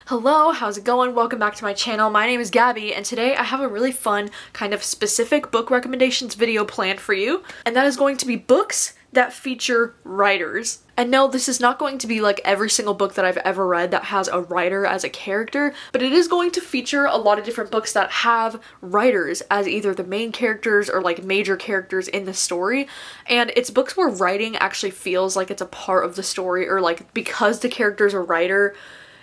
Hello, how's it going? Welcome back to my channel. My name is Gabby, and today I have a really fun kind of specific book recommendations video planned for you, and that is going to be books that feature writers. And no, this is not going to be like every single book that I've ever read that has a writer as a character, but it is going to feature a lot of different books that have writers as either the main characters or like major characters in the story. And it's books where writing actually feels like it's a part of the story, or like because the character's a writer,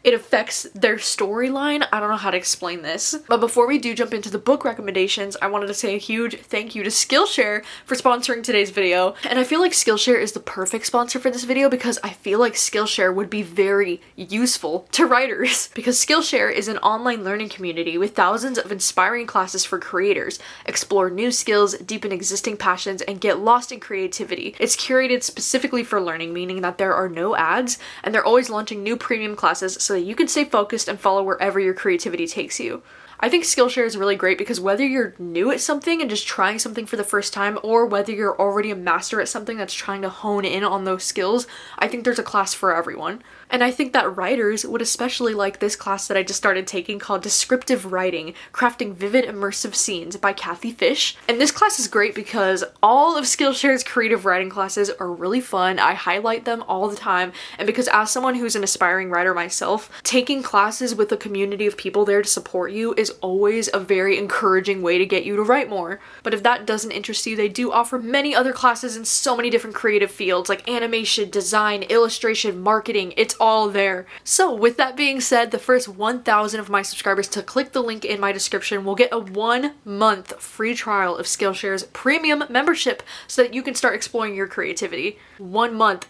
it affects their storyline. I don't know how to explain this. But before we do jump into the book recommendations, I wanted to say a huge thank you to Skillshare for sponsoring today's video. And I feel like Skillshare is the perfect sponsor for this video because I feel like Skillshare would be very useful to writers. Because Skillshare is an online learning community with thousands of inspiring classes for creators. Explore new skills, deepen existing passions, and get lost in creativity. It's curated specifically for learning, meaning that there are no ads, and they're always launching new premium classes so that you can stay focused and follow wherever your creativity takes you. I think Skillshare is really great because whether you're new at something and just trying something for the first time, or whether you're already a master at something that's trying to hone in on those skills, I think there's a class for everyone. And I think that writers would especially like this class that I just started taking called Descriptive Writing, Crafting Vivid Immersive Scenes by Kathy Fish. And this class is great because all of Skillshare's creative writing classes are really fun. I highlight them all the time. And because as someone who's an aspiring writer myself, taking classes with a community of people there to support you is always a very encouraging way to get you to write more. But if that doesn't interest you, they do offer many other classes in so many different creative fields like animation, design, illustration, marketing. It's all there. So with that being said, the first 1,000 of my subscribers to click the link in my description will get a 1-month free trial of Skillshare's premium membership so that you can start exploring your creativity. 1 month,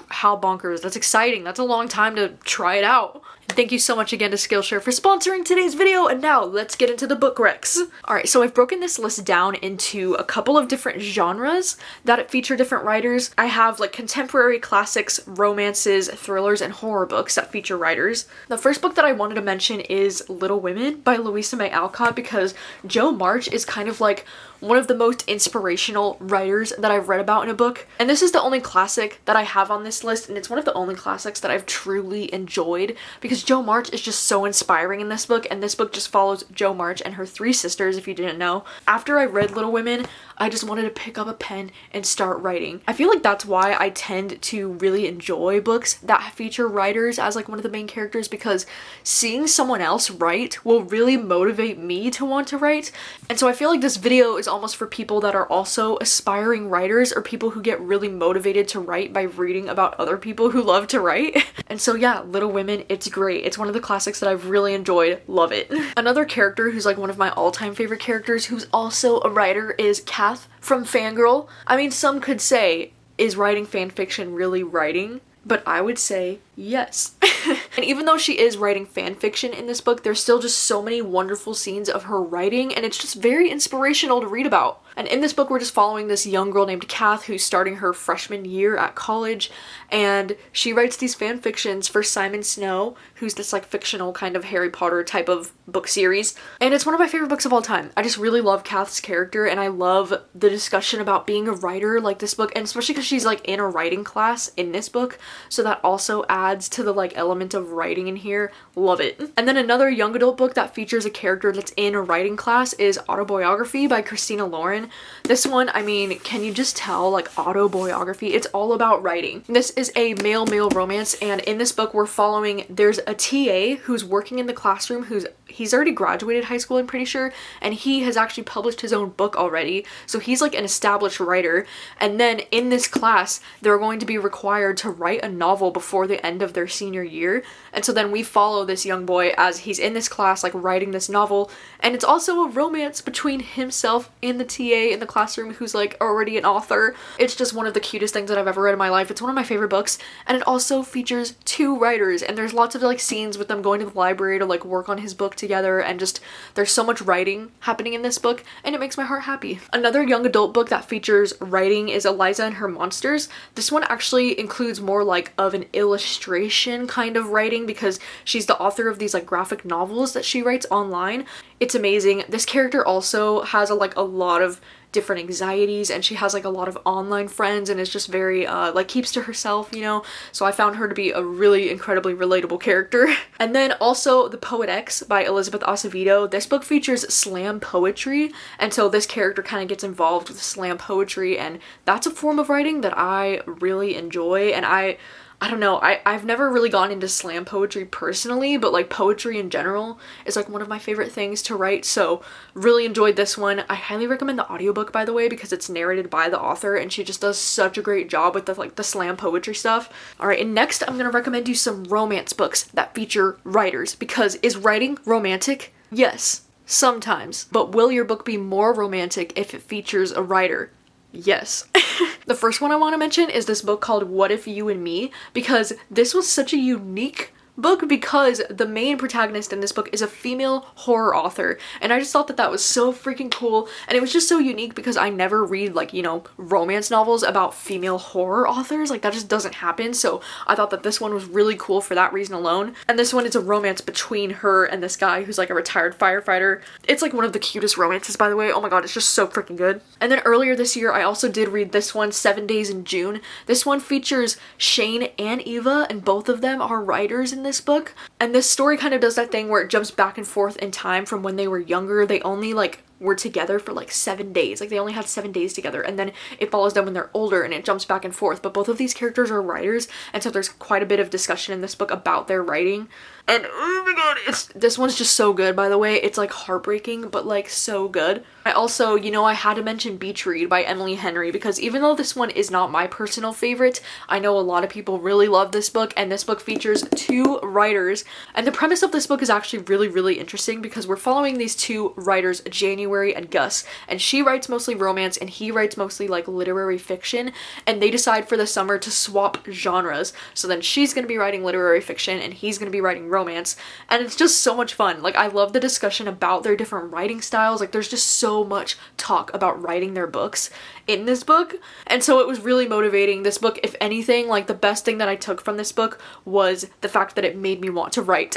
how bonkers. That's exciting. That's a long time to try it out. Thank you so much again to Skillshare for sponsoring today's video, and now let's get into the book recs. Alright, so I've broken this list down into a couple of different genres that feature different writers. I have like contemporary classics, romances, thrillers, and horror books that feature writers. The first book that I wanted to mention is Little Women by Louisa May Alcott because Jo March is kind of like one of the most inspirational writers that I've read about in a book. And this is the only classic that I have on this list, and it's one of the only classics that I've truly enjoyed because Jo March is just so inspiring in this book, and this book just follows Jo March and her 3 sisters, if you didn't know. After I read Little Women, I just wanted to pick up a pen and start writing. I feel like that's why I tend to really enjoy books that feature writers as like one of the main characters, because seeing someone else write will really motivate me to want to write. And so I feel like this video is almost for people that are also aspiring writers or people who get really motivated to write by reading about other people who love to write. And so yeah, Little Women, it's great. It's one of the classics that I've really enjoyed. Love it. Another character who's like one of my all-time favorite characters who's also a writer is Kath from Fangirl. I mean, some could say, is writing fanfiction really writing? But I would say yes. And even though she is writing fan fiction in this book, there's still just so many wonderful scenes of her writing, and it's just very inspirational to read about. And in this book, we're just following this young girl named Kath who's starting her freshman year at college, and she writes these fan fictions for Simon Snow, who's this like fictional kind of Harry Potter type of book series. And it's one of my favorite books of all time. I just really love Kath's character, and I love the discussion about being a writer like this book, and especially because she's like in a writing class in this book, so that also adds to the like element of writing in here. Love it. And then another young adult book that features a character that's in a writing class is Autobiography by Christina Lauren. This one, I mean, can you just tell, like, autobiography? It's all about writing. This is a male-male romance, and in this book we're following, there's a TA who's working in the classroom he's already graduated high school, I'm pretty sure, and he has actually published his own book already, so he's like an established writer. And then in this class they're going to be required to write a novel before the end of their senior year, and so then we follow this young boy as he's in this class like writing this novel, and it's also a romance between himself and the TA in the classroom who's like already an author. It's just one of the cutest things that I've ever read in my life. It's one of my favorite books, and it also features 2 writers, and there's lots of like scenes with them going to the library to like work on his book together, and just there's so much writing happening in this book, and it makes my heart happy. Another young adult book that features writing is Eliza and Her Monsters. This one actually includes more like of an illustration kind of writing because she's the author of these like graphic novels that she writes online. It's amazing. This character also has a lot of different anxieties, and she has like a lot of online friends and is just very like keeps to herself, you know, so I found her to be a really incredibly relatable character. And then also The Poet X by Elizabeth Acevedo. This book features slam poetry, and so this character kind of gets involved with slam poetry, and that's a form of writing that I really enjoy. And I don't know, I've never really gone into slam poetry personally, but like poetry in general is like one of my favorite things to write, so really enjoyed this one. I highly recommend the audiobook, by the way, because it's narrated by the author and she just does such a great job with the slam poetry stuff. Alright, and next I'm gonna recommend you some romance books that feature writers, because is writing romantic? Yes, sometimes. But will your book be more romantic if it features a writer? Yes. The first one I want to mention is this book called What If You and Me, because this was such a unique book because the main protagonist in this book is a female horror author, and I just thought that that was so freaking cool, and it was just so unique because I never read like, you know, romance novels about female horror authors. Like that just doesn't happen, so I thought that this one was really cool for that reason alone. And this one is a romance between her and this guy who's like a retired firefighter. It's like one of the cutest romances, by the way. Oh my god, it's just so freaking good. And then earlier this year I also did read this one, 7 Days in June. This one features Shane and Eva, and both of them are writers in this book, and this story kind of does that thing where it jumps back and forth in time from when they were younger. They only like were together for like 7 days, like they only had 7 days together, and then it follows them when they're older and it jumps back and forth. But both of these characters are writers, and so there's quite a bit of discussion in this book about their writing. And oh my god, this one's just so good, by the way. It's like heartbreaking, but like so good. I also, you know, I had to mention Beach Read by Emily Henry, because even though this one is not my personal favorite, I know a lot of people really love this book, and this book features 2 writers. And the premise of this book is actually really interesting because we're following these 2 writers, January and Gus, and she writes mostly romance and he writes mostly like literary fiction, and they decide for the summer to swap genres. So then she's gonna be writing literary fiction and he's gonna be writing romance, and it's just so much fun. Like I love the discussion about their different writing styles. Like there's just so much talk about writing their books in this book, and so it was really motivating. This book, if anything, like the best thing that I took from this book was the fact that it made me want to write.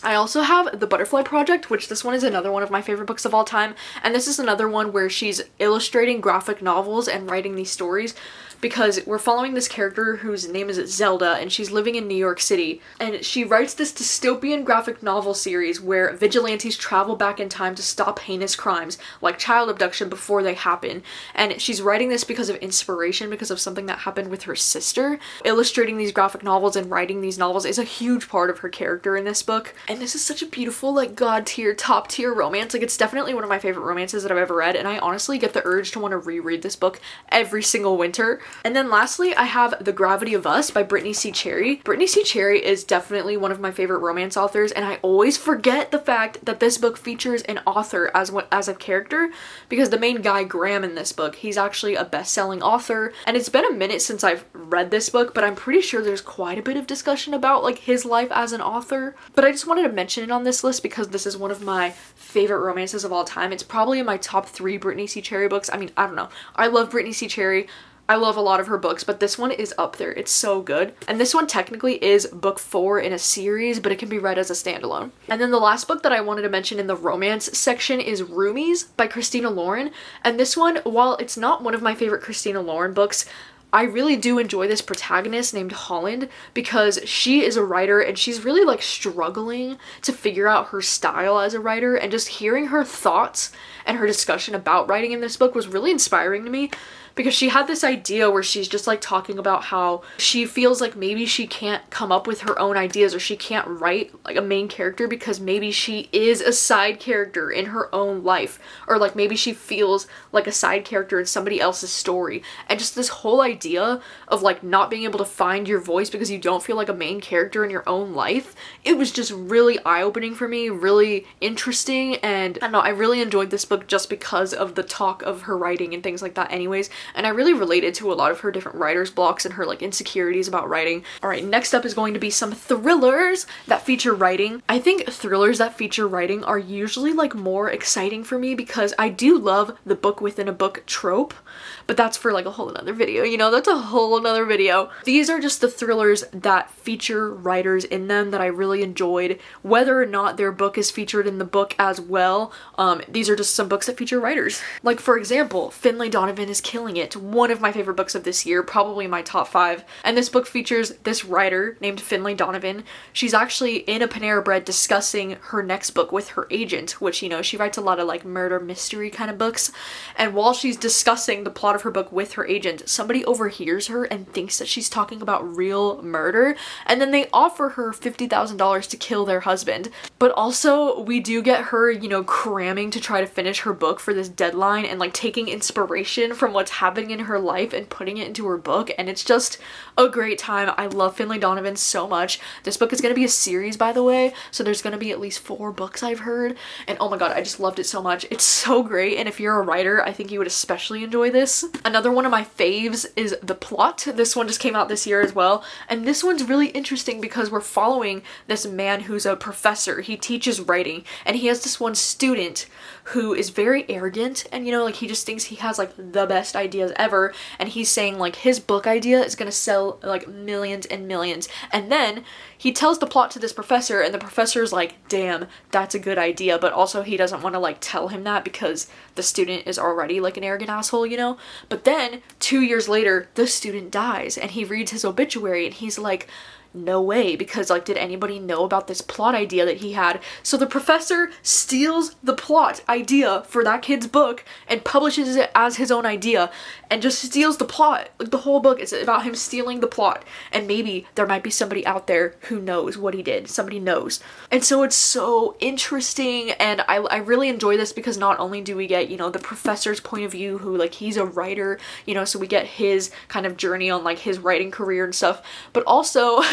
I also have The Butterfly Project, which this one is another one of my favorite books of all time, and this is another one where she's illustrating graphic novels and writing these stories, because we're following this character whose name is Zelda, and she's living in New York City, and she writes this dystopian graphic novel series where vigilantes travel back in time to stop heinous crimes like child abduction before they happen. And she's writing this because of inspiration, because of something that happened with her sister. Illustrating these graphic novels and writing these novels is a huge part of her character in this book, and this is such a beautiful, like, god tier, top tier romance. Like it's definitely one of my favorite romances that I've ever read, and I honestly get the urge to want to reread this book every single winter. And then lastly, I have The Gravity of Us by Brittany C. Cherry. Brittany C. Cherry is definitely one of my favorite romance authors, and I always forget the fact that this book features an author as a character, because the main guy, Graham, in this book, he's actually a best-selling author, and it's been a minute since I've read this book, but I'm pretty sure there's quite a bit of discussion about like his life as an author. But I just wanted to mention it on this list because this is one of my favorite romances of all time. It's probably in my top 3 Brittany C. Cherry books. I mean, I don't know. I love Brittany C. Cherry. I love a lot of her books, but this one is up there. It's so good. And this one technically is book 4 in a series, but it can be read as a standalone. And then the last book that I wanted to mention in the romance section is Roomies by Christina Lauren. And this one, while it's not one of my favorite Christina Lauren books, I really do enjoy this protagonist named Holland, because she is a writer and she's really like struggling to figure out her style as a writer, and just hearing her thoughts and her discussion about writing in this book was really inspiring to me, because she had this idea where she's just like talking about how she feels like maybe she can't come up with her own ideas, or she can't write like a main character because maybe she is a side character in her own life, or like maybe she feels like a side character in somebody else's story. And just this whole idea of like not being able to find your voice because you don't feel like a main character in your own life, it was just really eye-opening for me, really interesting, and I don't know, I really enjoyed this book just because of the talk of her writing and things like that anyways. and I really related to a lot of her different writer's blocks and her like insecurities about writing. Alright, next up is going to be some thrillers that feature writing. I think thrillers that feature writing are usually like more exciting for me because I do love the book within a book trope, but that's for like a whole another video, you know, that's a whole another video. These are just the thrillers that feature writers in them that I really enjoyed, whether or not their book is featured in the book as well. These are just some books that feature writers. Like for example, Finlay Donovan is Killing It, one of my favorite books of this year, probably my top 5. And this book features this writer named Finlay Donovan. She's actually in a Panera Bread discussing her next book with her agent, which, you know, she writes a lot of like murder mystery kind of books. And while she's discussing the plot of her book with her agent, somebody overhears her and thinks that she's talking about real murder, and then they offer her $50,000 to kill their husband. But also we do get her, you know, cramming to try to finish her book for this deadline and like taking inspiration from what's happening in her life and putting it into her book, and it's just a great time. I love Finlay Donovan so much. This book is going to be a series, by the way, so there's going to be at least 4 books I've heard, and oh my god, I just loved it so much. It's so great, and if you're a writer, I think you would especially enjoy this. Another one of my faves is The Plot. This one just came out this year as well, and this one's really interesting because we're following this man who's a professor. He teaches writing, and he has this one student who is very arrogant, and you know, like he just thinks he has like the best ideas ever, and he's saying like his book idea is gonna sell like millions and millions, and then he tells the plot to this professor, and the professor's like, damn, that's a good idea, but also he doesn't want to like tell him that because the student is already like an arrogant asshole, you know? But then 2 years later, the student dies, and he reads his obituary, and he's like, no way, because like, did anybody know about this plot idea that he had? So the professor steals the plot idea for that kid's book and publishes it as his own idea, and just steals the plot. Like the whole book is about him stealing the plot, and maybe there might be somebody out there who knows what he did. Somebody knows. And so it's so interesting, and I really enjoy this because not only do we get, you know, the professor's point of view, who like he's a writer, you know, so we get his kind of journey on like his writing career and stuff, but also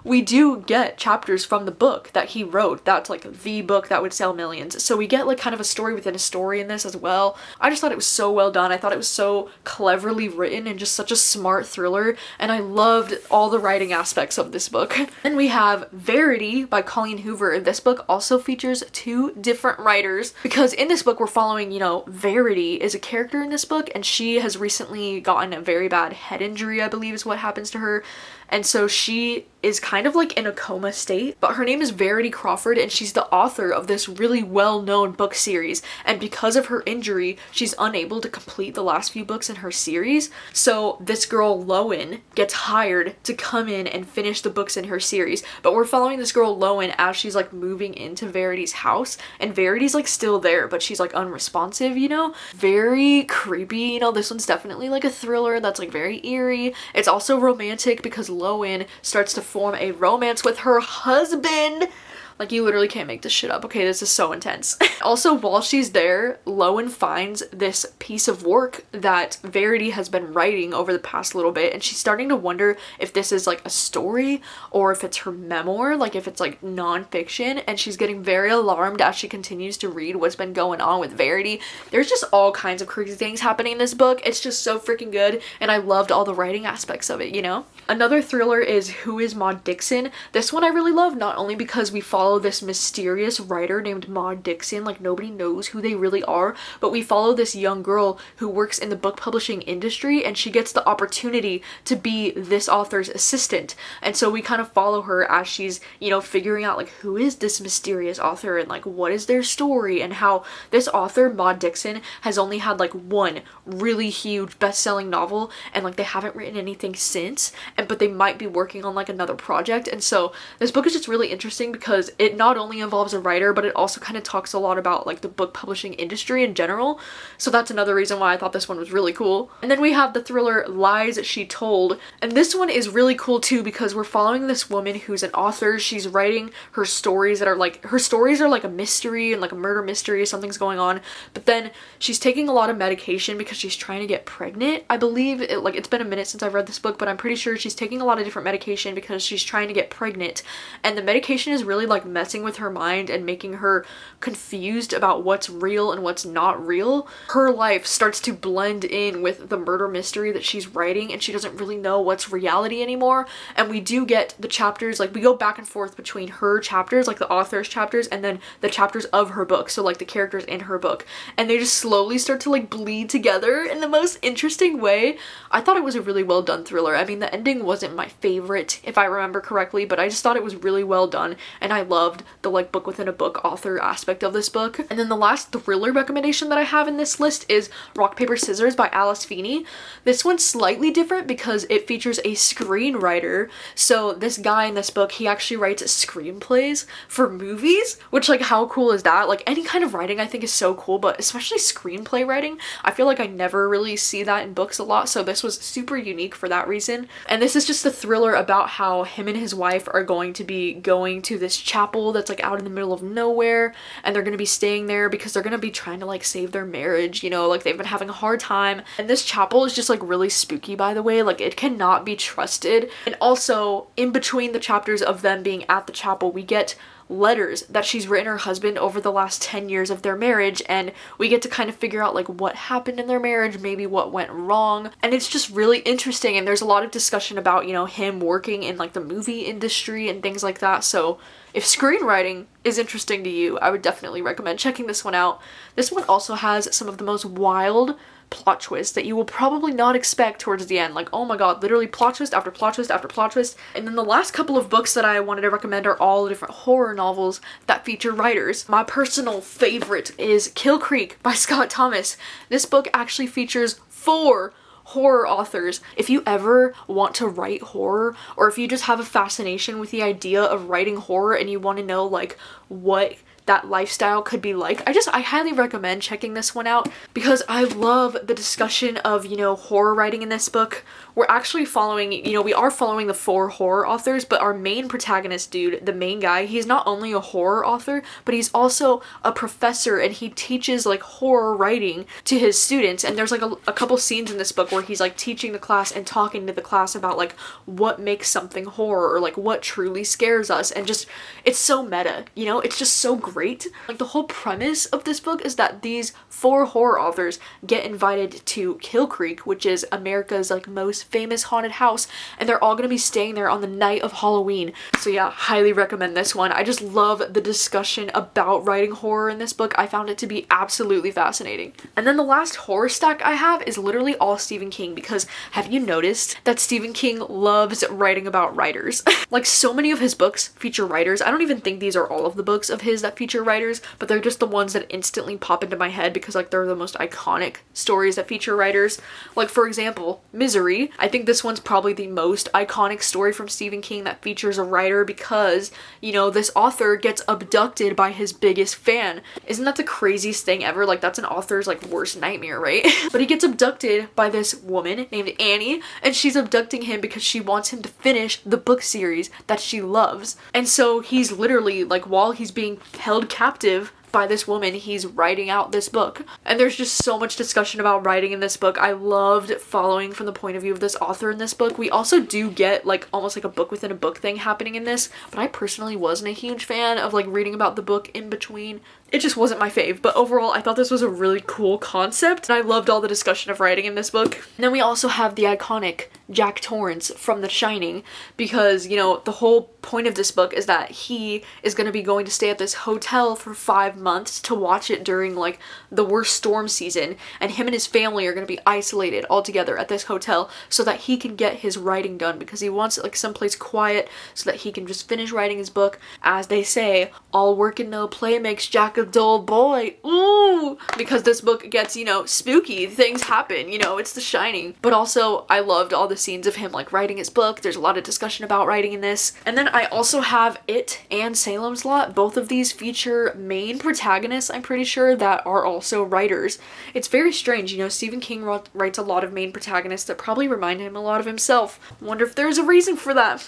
we do get chapters from the book that he wrote. That's like the book that would sell millions. So we get like kind of a story within a story in this as well. I just thought it was so well done. I thought it was so cleverly written and just such a smart thriller, and I loved all the writing aspects of this book. Then we have Verity by Colleen Hoover. This book also features 2 different writers because in this book we're following, you know, Verity is a character in this book, and she has recently gotten a very bad head injury, I believe is what happens to her. And so she is kind of like in a coma state, but her name is Verity Crawford, and she's the author of this really well-known book series, and because of her injury she's unable to complete the last few books in her series. So this girl Lowen gets hired to come in and finish the books in her series, but we're following this girl Lowen as she's like moving into Verity's house, and Verity's like still there, but she's like unresponsive, you know? Very creepy, you know? This one's definitely like a thriller that's like very eerie. It's also romantic because Lowen starts to form a romance with her husband. Like, you literally can't make this shit up. Okay, this is so intense. Also, while she's there, Lowen finds this piece of work that Verity has been writing over the past little bit, and she's starting to wonder if this is like a story or if it's her memoir, like if it's like non-fiction, and she's getting very alarmed as she continues to read what's been going on with Verity. There's just all kinds of crazy things happening in this book. It's just so freaking good, and I loved all the writing aspects of it, you know? Another thriller is Who is Maud Dixon? This one I really love, not only because we follow this mysterious writer named Maud Dixon, like nobody knows who they really are, but we follow this young girl who works in the book publishing industry, and she gets the opportunity to be this author's assistant. And so we kind of follow her as she's, you know, figuring out like who is this mysterious author and like what is their story, and how this author, Maud Dixon, has only had like one really huge best-selling novel, and like they haven't written anything since, but they might be working on like another project. And so this book is just really interesting because it not only involves a writer, but it also kind of talks a lot about like the book publishing industry in general. So that's another reason why I thought this one was really cool. And then we have the thriller Lies She Told, and this one is really cool too because we're following this woman who's an author. She's writing her stories that are like, her stories are like a mystery and like a murder mystery, something's going on, but then she's taking a lot of medication because she's trying to get pregnant. I believe it, like, it's been a minute since I've read this book, but I'm pretty sure she's taking a lot of different medication because she's trying to get pregnant, and the medication is really like like messing with her mind and making her confused about what's real and what's not real, her life starts to blend in with the murder mystery that she's writing, and she doesn't really know what's reality anymore. And we do get the chapters, like we go back and forth between her chapters, like the author's chapters, and then the chapters of her book, so like the characters in her book, and they just slowly start to like bleed together in the most interesting way. I thought it was a really well done thriller. I mean, the ending wasn't my favorite if I remember correctly, but I just thought it was really well done, and I loved the like book within a book author aspect of this book. And then the last thriller recommendation that I have in this list is Rock Paper Scissors by Alice Feeney. This one's slightly different because it features a screenwriter. So this guy in this book, he actually writes screenplays for movies, which like how cool is that? Like any kind of writing I think is so cool, but especially screenplay writing, I feel like I never really see that in books a lot, so this was super unique for that reason. And this is just a thriller about how him and his wife are going to be going to this chapel that's like out in the middle of nowhere, and they're going to be staying there because they're going to be trying to like save their marriage, you know, like they've been having a hard time. And this chapel is just like really spooky, by the way, like it cannot be trusted. And also in between the chapters of them being at the chapel, we get letters that she's written her husband over the last 10 years of their marriage, and we get to kind of figure out like what happened in their marriage, maybe what went wrong. And it's just really interesting, and there's a lot of discussion about, you know, him working in like the movie industry and things like that. So if screenwriting is interesting to you, I would definitely recommend checking this one out. This one also has some of the most wild plot twists that you will probably not expect towards the end. Like, oh my god, literally plot twist after plot twist after plot twist. And then the last couple of books that I wanted to recommend are all different horror novels that feature writers. My personal favorite is Kill Creek by Scott Thomas. This book actually features 4 horror authors. If you ever want to write horror, or if you just have a fascination with the idea of writing horror and you want to know like what that lifestyle could be like, I highly recommend checking this one out because I love the discussion of, you know, horror writing in this book. We're actually following, you know, we are following the 4 horror authors, but our main protagonist dude, the main guy, he's not only a horror author, but he's also a professor, and he teaches like horror writing to his students. And there's like a couple scenes in this book where he's like teaching the class and talking to the class about like what makes something horror, or like what truly scares us, and just it's so meta, you know, it's just so great. Like the whole premise of this book is that these 4 horror authors get invited to Kill Creek, which is America's like most famous haunted house, and they're all gonna be staying there on the night of Halloween. So yeah, highly recommend this one. I just love the discussion about writing horror in this book. I found it to be absolutely fascinating. And then the last horror stack I have is literally all Stephen King, because have you noticed that Stephen King loves writing about writers? Like so many of his books feature writers. I don't even think these are all of the books of his that feature writers, but they're just the ones that instantly pop into my head because like they're the most iconic stories that feature writers. Like for example, Misery. I think this one's probably the most iconic story from Stephen King that features a writer because, you know, this author gets abducted by his biggest fan. Isn't that the craziest thing ever? Like that's an author's like worst nightmare, right? But he gets abducted by this woman named Annie, and she's abducting him because she wants him to finish the book series that she loves. And so he's literally like, while he's being held captive by this woman, he's writing out this book. And there's just so much discussion about writing in this book. I loved following from the point of view of this author in this book. We also do get like almost like a book within a book thing happening in this, but I personally wasn't a huge fan of like reading about the book in between. It just wasn't my fave, but overall I thought this was a really cool concept, and I loved all the discussion of writing in this book. And then we also have the iconic Jack Torrance from The Shining, because, you know, the whole point of this book is that he is going to be going to stay at this hotel for 5 months to watch it during like the worst storm season, and him and his family are going to be isolated all together at this hotel so that he can get his writing done, because he wants like someplace quiet so that he can just finish writing his book. As they say, all work and no play makes Jack a dull boy. Ooh! Because this book gets, you know, spooky. Things happen, you know, it's The Shining. But also, I loved all the scenes of him like writing his book. There's a lot of discussion about writing in this. And then I also have It and Salem's Lot. Both of these feature main protagonists, I'm pretty sure, that are also writers. It's very strange, you know, Stephen King writes a lot of main protagonists that probably remind him a lot of himself. Wonder if there's a reason for that.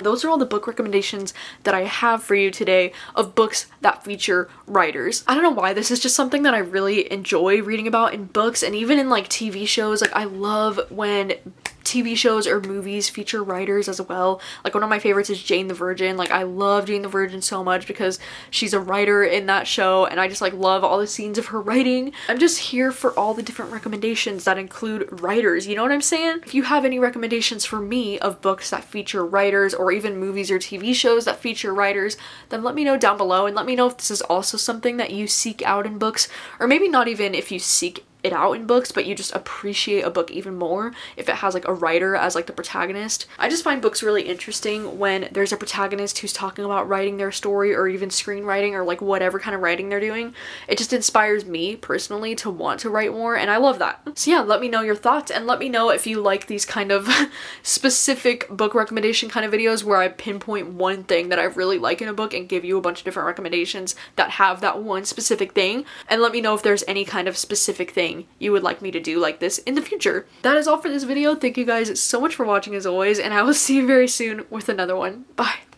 Those are all the book recommendations that I have for you today of books that feature writers. I don't know why, this is just something that I really enjoy reading about in books and even in like TV shows. Like I love when TV shows or movies feature writers as well. Like one of my favorites is Jane the Virgin. Like I love Jane the Virgin so much because she's a writer in that show and I just like love all the scenes of her writing. I'm just here for all the different recommendations that include writers, you know what I'm saying? If you have any recommendations for me of books that feature writers or even movies or TV shows that feature writers, then let me know down below and let me know if this is also something that you seek out in books, or maybe not even if you seek it out in books, but you just appreciate a book even more if it has like a writer as like the protagonist. I just find books really interesting when there's a protagonist who's talking about writing their story or even screenwriting or like whatever kind of writing they're doing. It just inspires me personally to want to write more, and I love that. So yeah, let me know your thoughts and let me know if you like these kind of specific book recommendation kind of videos where I pinpoint one thing that I really like in a book and give you a bunch of different recommendations that have that one specific thing, and let me know if there's any kind of specific thing you would like me to do like this in the future. That is all for this video. Thank you guys so much for watching as always, and I will see you very soon with another one. Bye.